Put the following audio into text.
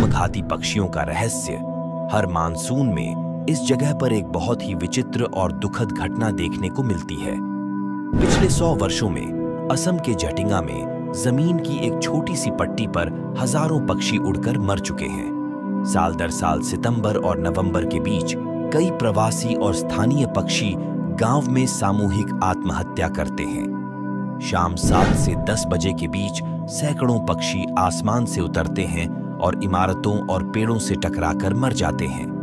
आत्मघाती पक्षियों का रहस्य। हर मानसून में इस जगह पर एक बहुत ही विचित्र और दुखद घटना देखने को मिलती है। पिछले 100 वर्षों में असम के जटिंगा में जमीन की एक छोटी सी पट्टी पर हजारों पक्षी उड़कर मर चुके हैं। साल दर साल सितंबर और नवंबर के बीच कई प्रवासी और स्थानीय पक्षी गांव में सामूहिक आत्महत्या करते हैं। शाम 7 से 10 बजे के बीच सैकड़ों पक्षी आसमान से उतरते हैं और इमारतों और पेड़ों से टकराकर मर जाते हैं।